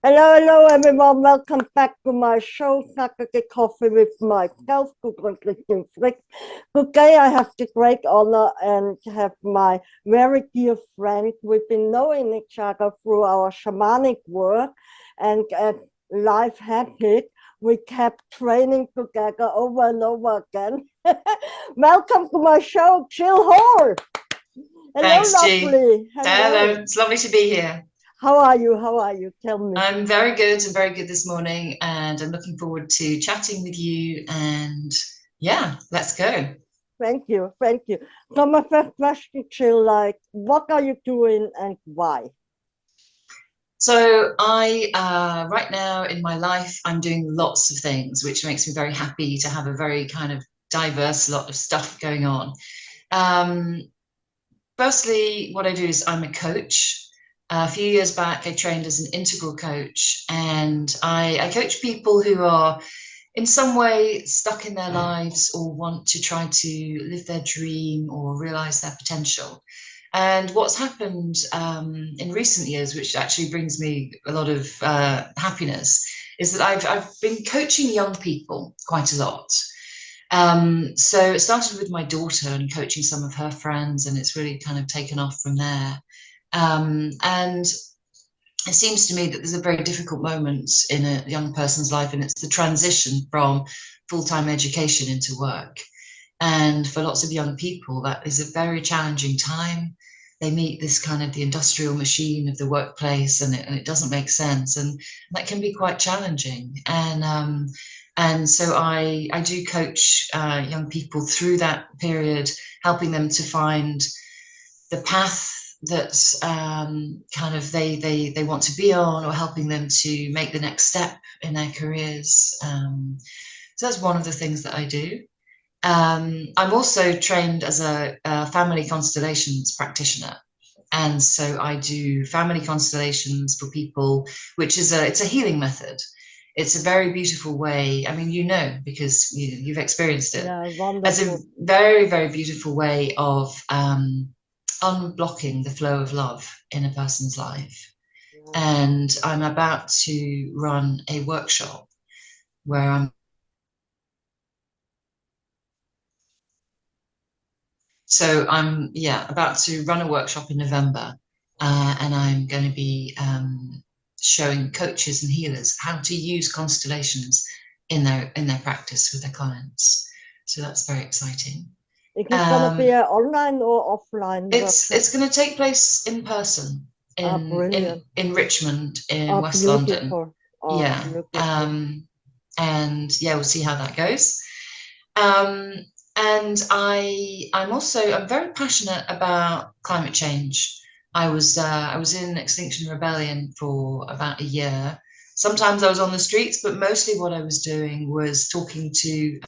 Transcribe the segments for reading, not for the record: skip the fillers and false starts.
Hello, hello, everyone. Welcome back to my show, Saturday Coffee with myself, Google Christian Flick. Today, I have the great honor and have my very dear friend. We've been knowing each other through our shamanic work, and life hectic. We kept training together over and over again. Welcome to my show, Gill Hall. Hello, Thanks, G. lovely. Hello, Hello. it's lovely to be here. How are you? How are you? Tell me. I'm very good and very good this morning, and I'm looking forward to chatting with you. And yeah, let's go. Thank you, thank you. So my first question, Jill, like, what are you doing and why? So right now in my life, I'm doing lots of things, which makes me very happy to have a very kind of diverse lot of stuff going on. Um, Firstly, what I do is I'm a coach. A few years back, I trained as an integral coach, and I coach people who are in some way stuck in their lives or want to try to live their dream or realize their potential. And what's happened in recent years, which actually brings me a lot of happiness, is that I've been coaching young people quite a lot. So it started with my daughter and coaching some of her friends, and it's really kind of taken off from there. And it seems to me that there's a very difficult moment in a young person's life, and it's the transition from full-time education into work. And for lots of young people, that is a very challenging time. They meet this kind of the industrial machine of the workplace, and it doesn't make sense, and that can be quite challenging. And so I do coach young people through that period, helping them to find the path that kind of they want to be on, or helping them to make the next step in their careers. So that's one of the things that I do. I'm also trained as a family constellations practitioner. And so I do family constellations for people, which is it's a healing method. It's a very beautiful way. I mean, because you've experienced it. Yeah, It's a wonderful. very, very beautiful way of unblocking the flow of love in a person's life. Yeah. And I'm about to run a workshop where I'm about to run a workshop in November, and I'm going to be showing coaches and healers how to use constellations in their practice with their clients. So that's very exciting. Is it gonna be Um, an online or offline workshop? it's going to take place in person Ah, in in brilliant. in Richmond in Ah, West London. beautiful. Ah, Yeah, beautiful. and yeah, we'll see how that goes. Um, and I'm very passionate about climate change. I was in Extinction Rebellion for about a year. Sometimes I was on the streets, but mostly what I was doing was talking to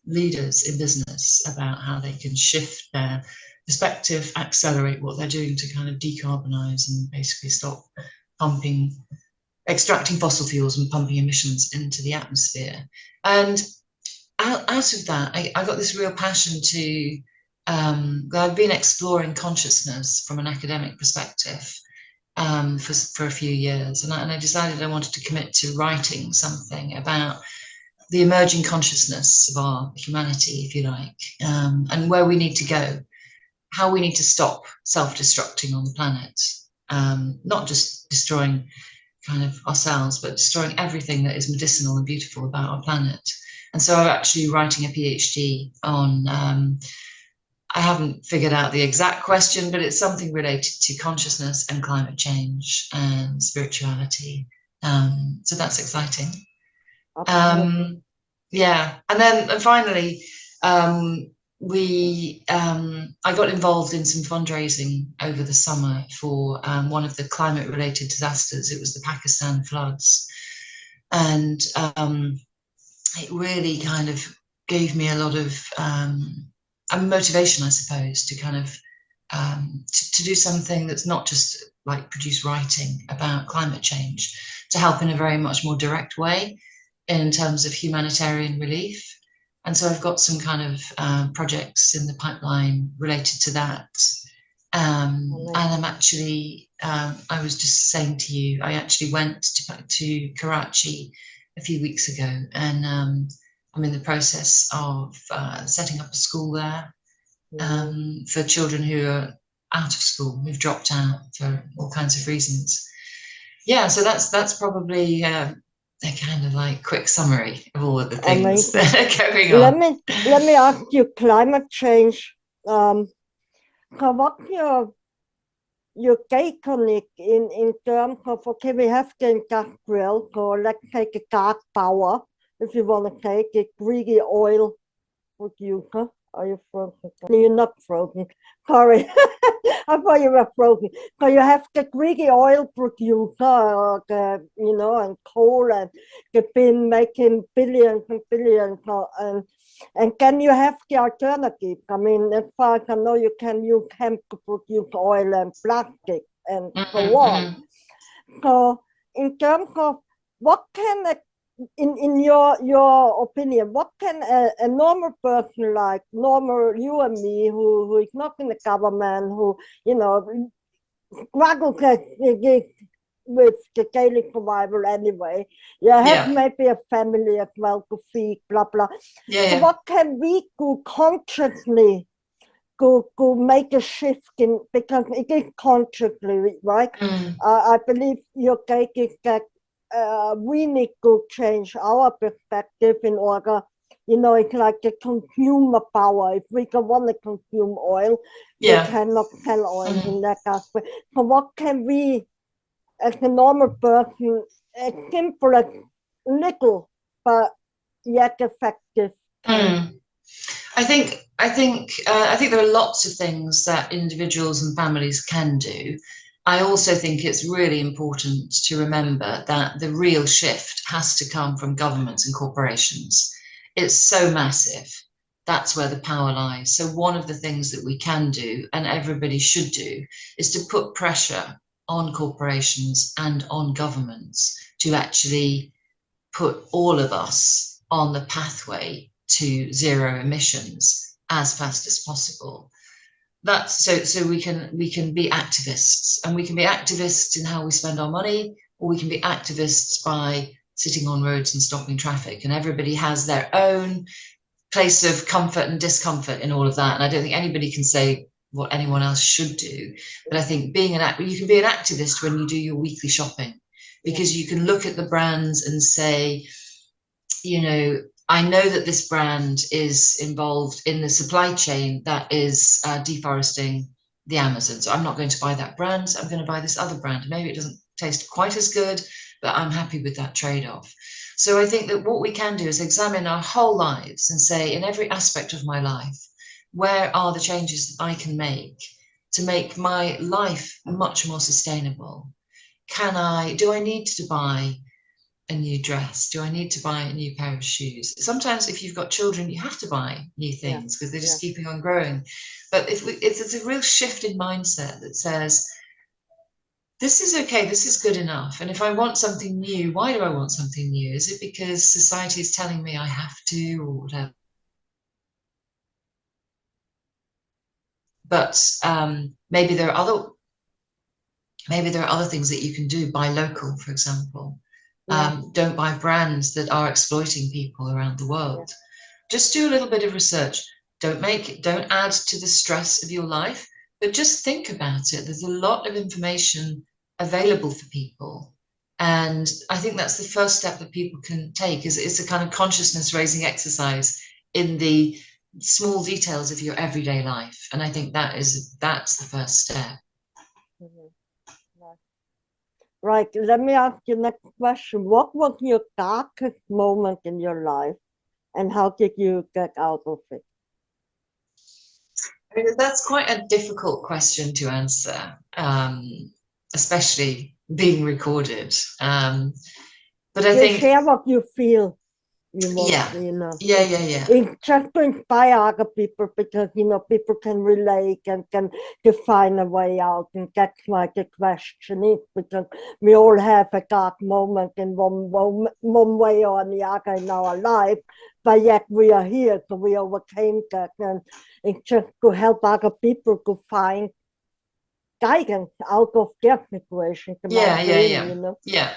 leaders in business about how they can shift their perspective, accelerate what they're doing to kind of decarbonize and basically stop pumping, extracting fossil fuels and pumping emissions into the atmosphere. And out of that, I got this real passion to. I've been exploring consciousness from an academic perspective for a few years, and I decided I wanted to commit to writing something about the emerging consciousness of our humanity, if you like, and where we need to go, how we need to stop self-destructing on the planet, not just destroying kind of ourselves, but destroying everything that is medicinal and beautiful about our planet. And so I'm actually writing a PhD on, I haven't figured out the exact question, but it's something related to consciousness and climate change and spirituality. So that's exciting. Absolutely. Um, yeah, and finally, I got involved in some fundraising over the summer for one of the climate-related disasters. It was the Pakistan floods, and it really kind of gave me a lot of motivation, I suppose, to kind of to do something that's not just like produce writing about climate change, to help in a very much more direct way in terms of humanitarian relief. And so I've got some kind of projects in the pipeline related to that. And I'm actually I was just saying to you, I actually went to Karachi a few weeks ago, and I'm in the process of setting up a school there for children who are out of school, who've dropped out for all kinds of reasons. Yeah, so that's probably a kind of like quick summary of all of the things that are going on. Let me ask you, climate change. What's your take on it in terms of, okay, we have the industrial, so let's take a gas power, if you want to take a greedy oil producer. Are you frozen? You're not frozen. Sorry. I thought you were frozen. So you have the greedy oil producer, and coal, and they've been making billions and billions. And then you have the alternative. I mean, as far as I know, you can use hemp to produce oil and plastic and so on. So in terms of what can in your opinion, what can a normal person, like normal you and me, who is not in the government, who struggles with the daily survival anyway, have maybe a family as well to feed, blah blah. So what can we do consciously to make a shift in, because it is consciously, right? I believe your take is that we need to change our perspective in order, it's like a consumer power. If we don't want to consume oil, we cannot sell oil in that aspect. So what can we, as a normal person, as simple as little, but yet effective? I think there are lots of things that individuals and families can do. I also think it's really important to remember that the real shift has to come from governments and corporations. It's so massive. That's where the power lies. So one of the things that we can do, and everybody should do, is to put pressure on corporations and on governments to actually put all of us on the pathway to zero emissions as fast as possible. That's so we can be activists, and we can be activists in how we spend our money, or we can be activists by sitting on roads and stopping traffic. And everybody has their own place of comfort and discomfort in all of that. And I don't think anybody can say what anyone else should do. But I think you can be an activist when you do your weekly shopping, because you can look at the brands and say, I know that this brand is involved in the supply chain that is deforesting the Amazon. So I'm not going to buy that brand. I'm going to buy this other brand. Maybe it doesn't taste quite as good, but I'm happy with that trade-off. So I think that what we can do is examine our whole lives and say, in every aspect of my life, where are the changes that I can make to make my life much more sustainable? Do I need to buy a new dress? Do I need to buy a new pair of shoes? Sometimes if you've got children, you have to buy new things because they're just keeping on growing. But it's a real shift in mindset that says, this is okay, this is good enough. And if I want something new, why do I want something new? Is it because society is telling me I have to, or whatever? But maybe there are other things that you can do. Buy local, for example. Don't buy brands that are exploiting people around the world. Just do a little bit of research. Don't add to the stress of your life, but just think about it. There's a lot of information available for people. And I think that's the first step that people can take, is it's a kind of consciousness raising exercise in the small details of your everyday life. And I think that's the first step. Right. Let me ask you next question. What was your darkest moment in your life, and how did you get out of it? That's quite a difficult question to answer, especially being recorded. But I think share what you feel. Yeah. It's just to inspire other people, because people can relate and can find a way out. And that's why the question is, because we all have a dark moment in one way or the other in our life, but yet we are here, so we overcame that. And it's just to help other people to find guidance out of their situation, Yeah. Yeah.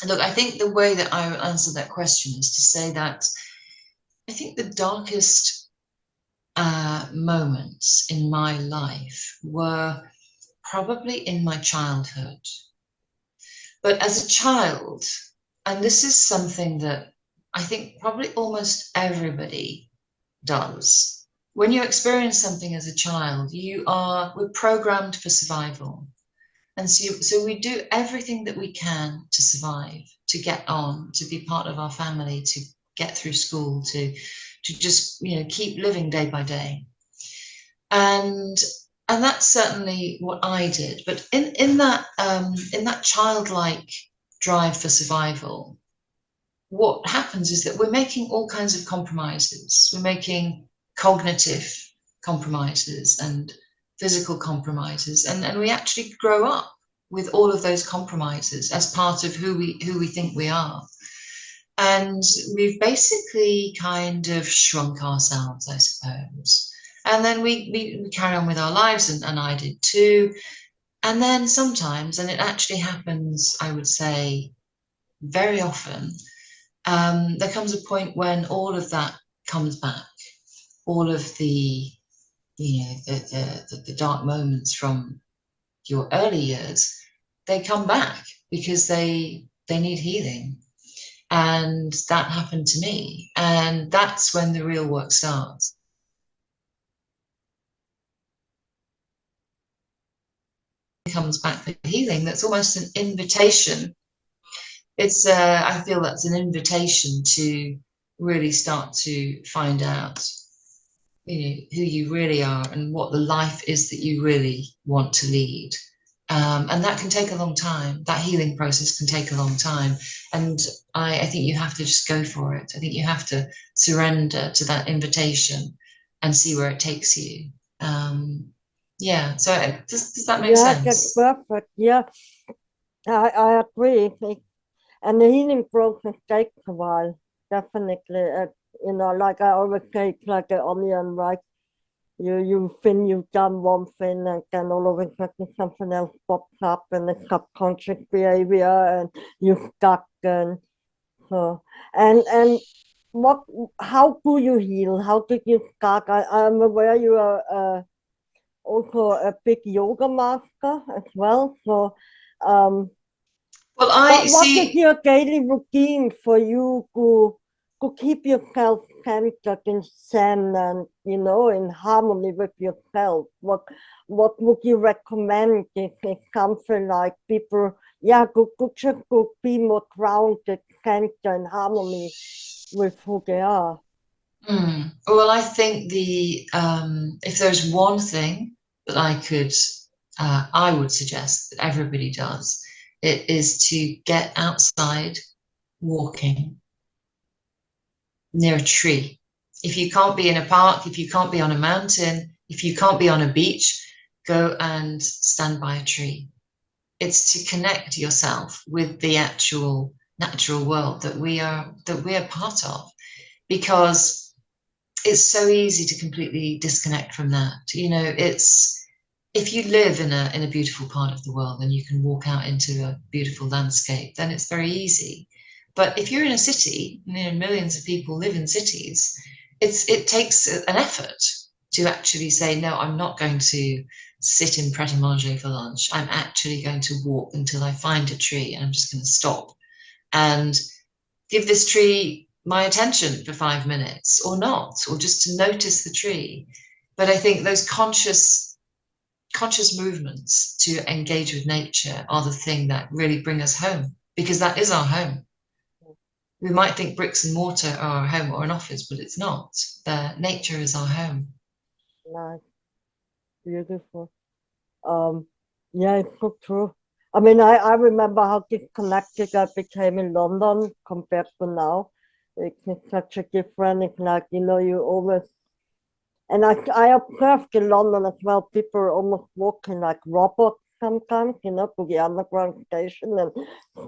Look, I think the way that I would answer that question is to say that I think the darkest moments in my life were probably in my childhood. But as a child, and this is something that I think probably almost everybody does, when you experience something as a child, we're programmed for survival. And so we do everything that we can to survive, to get on, to be part of our family, to get through school, to just keep living day by day. And that's certainly what I did. But in that childlike drive for survival, what happens is that we're making all kinds of compromises. We're making cognitive compromises and physical compromises, and we actually grow up with all of those compromises as part of who we think we are. And we've basically kind of shrunk ourselves, I suppose. And then we carry on with our lives, and I did too. And then sometimes, and it actually happens, I would say, very often, there comes a point when all of that comes back. All of the the dark moments from your early years, they come back because they need healing. And that happened to me. And that's when the real work starts. It comes back for healing. That's almost an invitation. It's I feel that's an invitation to really start to find out who you really are and what the life is that you really want to lead. And that can take a long time. That healing process can take a long time. And I think you have to just go for it. I think you have to surrender to that invitation and see where it takes you. Yeah. So does that make sense? That's perfect. Yeah, I agree. And the healing process takes a while, definitely. Like I always say, it's like an onion, right? You've done one thing, and then all of a sudden something else pops up, and the subconscious behavior, and you're stuck. And so, and how do you heal? How did you start? I'm aware you are also a big yoga master as well. So, well, I what is see. your daily routine for you to keep yourself centered in zen and in harmony with yourself? What would you recommend if it's something like people, could be more grounded, centered, in harmony with who they are? Well, I think if there's one thing that I would suggest that everybody does, it is to get outside walking near a tree. If you can't be in a park, if you can't be on a mountain, if you can't be on a beach, go and stand by a tree. It's to connect yourself with the actual natural world that we are part of, because it's so easy to completely disconnect from that. It's if you live in a beautiful part of the world and you can walk out into a beautiful landscape, then it's very easy. But if you're in a city, millions of people live in cities, it takes an effort to actually say, no, I'm not going to sit in pret-a-manger for lunch. I'm actually going to walk until I find a tree, and I'm just going to stop and give this tree my attention for 5 minutes, or not, or just to notice the tree. But I think those conscious movements to engage with nature are the thing that really bring us home, because that is our home. We might think bricks and mortar are our home or an office, but it's not. Nature is our home. Nice, beautiful. Yeah, it's so true. I mean, I remember how disconnected I became in London compared to now. It's such a different, it's like, you always, and I observed in London as well, people are almost walking like robots sometimes, to the underground station and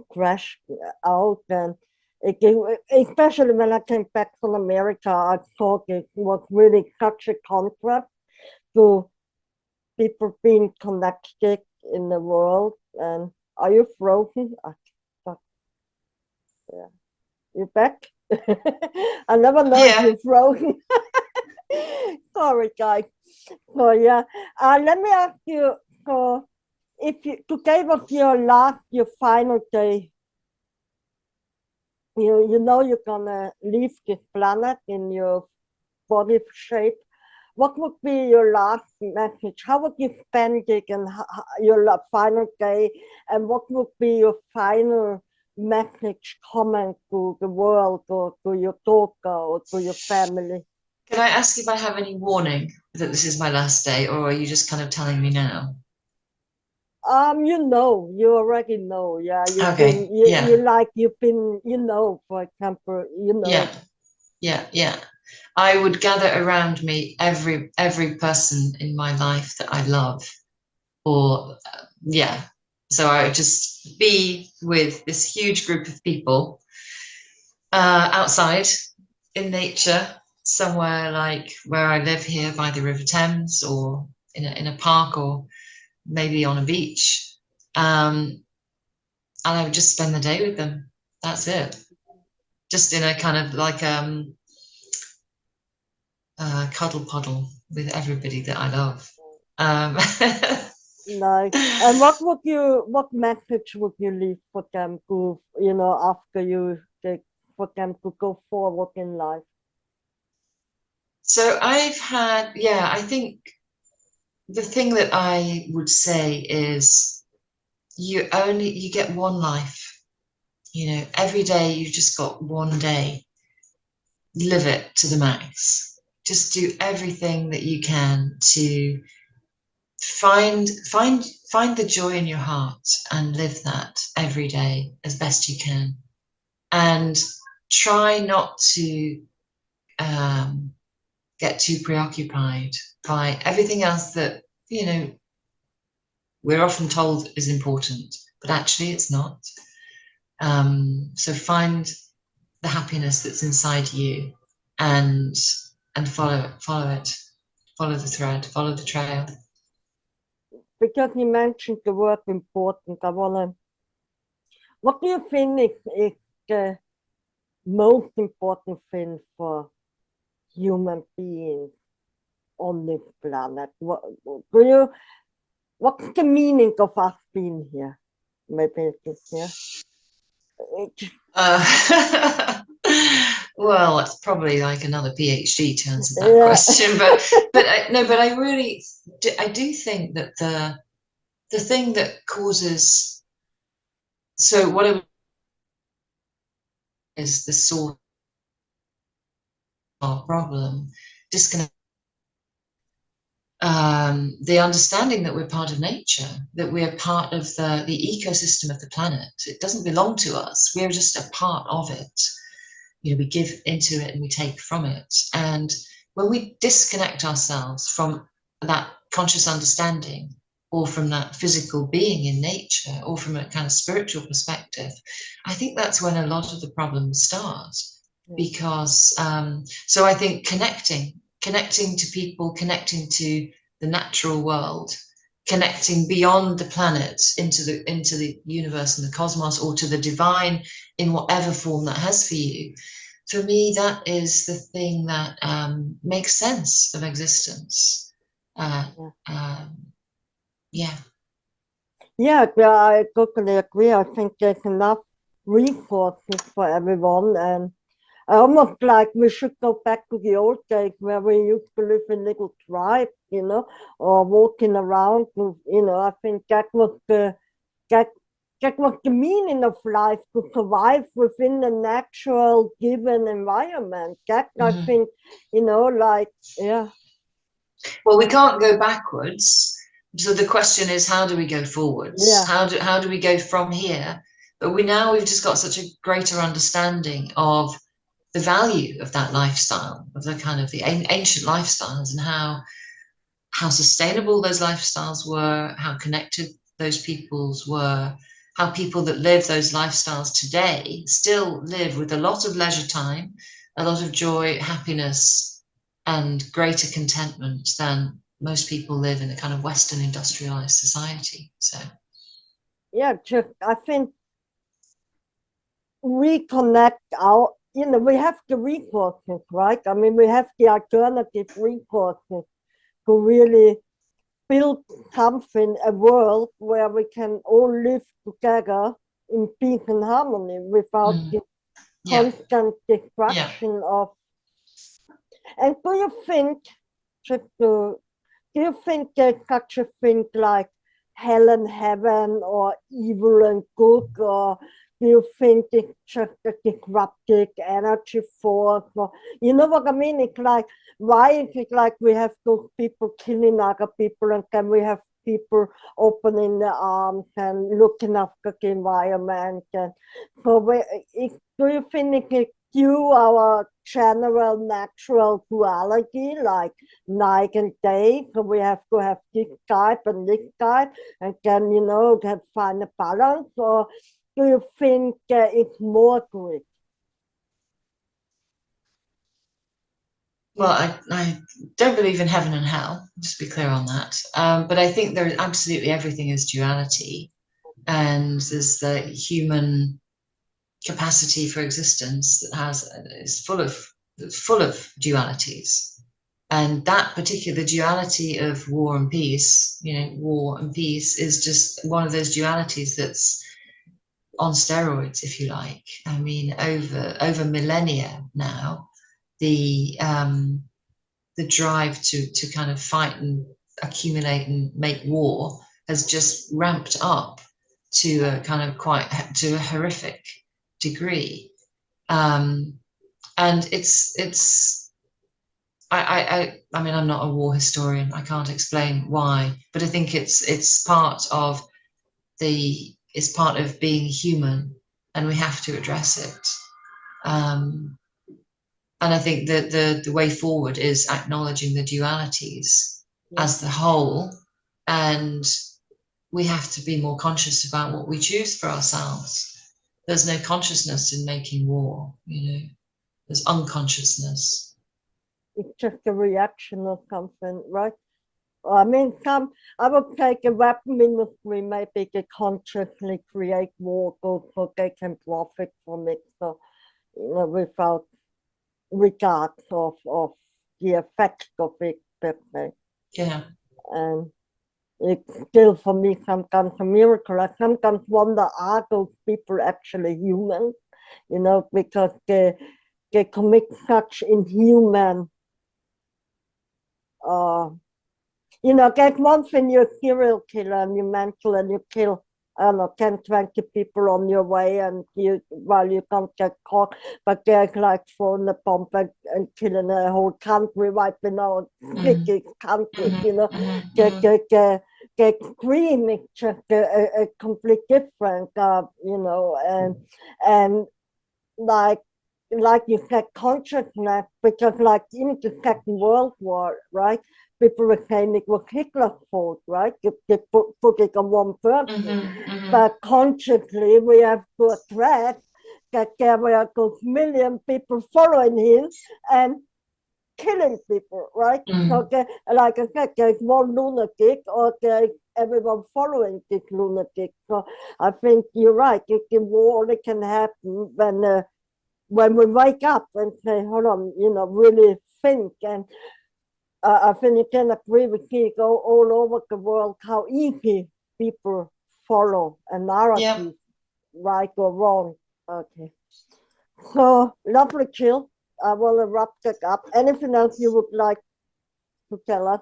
crash out. And especially when I came back from America, I thought it was really such a contrast to people being connected in the world. And are you frozen? Yeah, you back? I never know if Yeah. you're frozen. Sorry, guys. So yeah, let me ask you. So, if you today was your final day, you know you're gonna leave this planet in your body shape. What would be your last message? How would you spend it and your final day? And what would be your final message, comment to the world or to your daughter or to your family? Can I ask if I have any warning that this is my last day, or are you just kind of telling me now? You already know. Yeah, Okay. Yeah. for example, Yeah. Yeah. I would gather around me every person in my life that I love, or yeah. So I would just be with this huge group of people outside in nature, somewhere like where I live here by the River Thames, or in a park, or maybe on a beach. And I would just spend the day with them. That's it. Just in a kind of like cuddle puddle with everybody that I love. Um, Nice. And what message would you leave for them to, after for them to go forward in life? so I've had, yeah, I think the thing that I would say is you get one life. Every day you just got one day. Live it to the max. Just do everything that you can to find the joy in your heart and live that every day as best you can, and try not to get too preoccupied by everything else that we're often told is important, but actually it's not. So find the happiness that's inside you, and follow it, follow the thread, follow the trail. Because you mentioned the word important, what do you think is the most important thing for human beings on this planet? What's the meaning of us being here? Maybe it's here. Well, it's probably like another PhD to answer that Yeah. question, but I do think that the thing that causes, so what is the source of our problem, disconnect, the understanding that we're part of nature, that we're part of the ecosystem of the planet. It doesn't belong to us. We're just a part of it. We give into it and we take from it. And when we disconnect ourselves from that conscious understanding, or from that physical being in nature, or from a kind of spiritual perspective, I think that's when a lot of the problems start. Because so I think connecting to people, connecting to the natural world, connecting beyond the planet into the universe and the cosmos, or to the divine in whatever form that has for you. For me, that is the thing that makes sense of existence. Yeah. Yeah, I totally agree. I think there's enough resources for everyone, and I almost like we should go back to the old days where we used to live in little tribes, or walking around. I think that that was the meaning of life, to survive within the natural given environment. That I Mm-hmm. think, yeah. Well, we can't go backwards. So the question is, how do we go forwards? Yeah. How do we go from here? But we've just got such a greater understanding of the value of that lifestyle, of the kind of the ancient lifestyles, and how sustainable those lifestyles were, how connected those peoples were, how people that live those lifestyles today still live with a lot of leisure time, a lot of joy, happiness, and greater contentment than most people live in a kind of Western industrialized society. So yeah, just I think reconnect our, we have the resources, right? I mean, we have the alternative resources to really build something, a world where we can all live together in peace and harmony without the yeah, constant yeah. destruction of. And do you think, just to, do you think there's such a thing like hell and heaven or evil and good, or do you think it's just a disruptive energy force? Or, you know what I mean? It's like, why is it like we have those people killing other people, and then we have people opening their arms and looking after the environment? And so, do you think it's due our general natural duality, like night and day? So we have to have this type and this type, and then, can find a balance? Or do you think it's more to it? Well, I don't believe in heaven and hell, just to be clear on that. But I think there absolutely everything is duality, and there's the human capacity for existence that is full of dualities. And that particular duality of war and peace, war and peace is just one of those dualities that's on steroids, if you like. I mean, over millennia now, the drive to kind of fight and accumulate and make war has just ramped up to a kind of to a horrific degree. And it's I mean, I'm not a war historian. I can't explain why, but I think it's part of being human, and we have to address it. And I think that the way forward is acknowledging the dualities as the whole, and we have to be more conscious about what we choose for ourselves. There's no consciousness in making war, there's unconsciousness. It's just a reaction or something, right? I mean, I would take a weapon industry, maybe they consciously create war so they can profit from it. So, without regard of the effect of it, per se. Yeah. And it's still for me sometimes a miracle. I sometimes wonder, are those people actually human? Because they commit such inhuman, there's one thing, you're a serial killer and you're mental and you kill, I don't know, 10, 20 people on your way, and while you can't get caught, but they're like throwing a bomb and killing a whole country, wiping out cities, countries, the extreme is just a complete different, and like you said, consciousness, because like in the Second World War, right? People were saying it was Hitler's fault, right? They put it on one person. But consciously, we have to address that there were those million people following him and killing people, right? So, like I said, there's one lunatic, or there's everyone following this lunatic. So I think you're right. The war only can happen when we wake up and say, hold on, really think. And I think you can agree with me, go all over the world, how easy people follow a narrative, right or wrong. Okay. So, lovely, Jill. I want to wrap that up. Anything else you would like to tell us?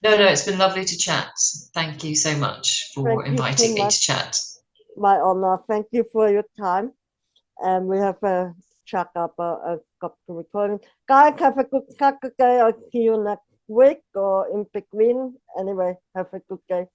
No, it's been lovely to chat. Thank you so much for inviting me to chat. My honor. Thank you for your time. And we have a check up a couple recording. Guys, have a good day. I'll see you next week or in between. Anyway, have a good day.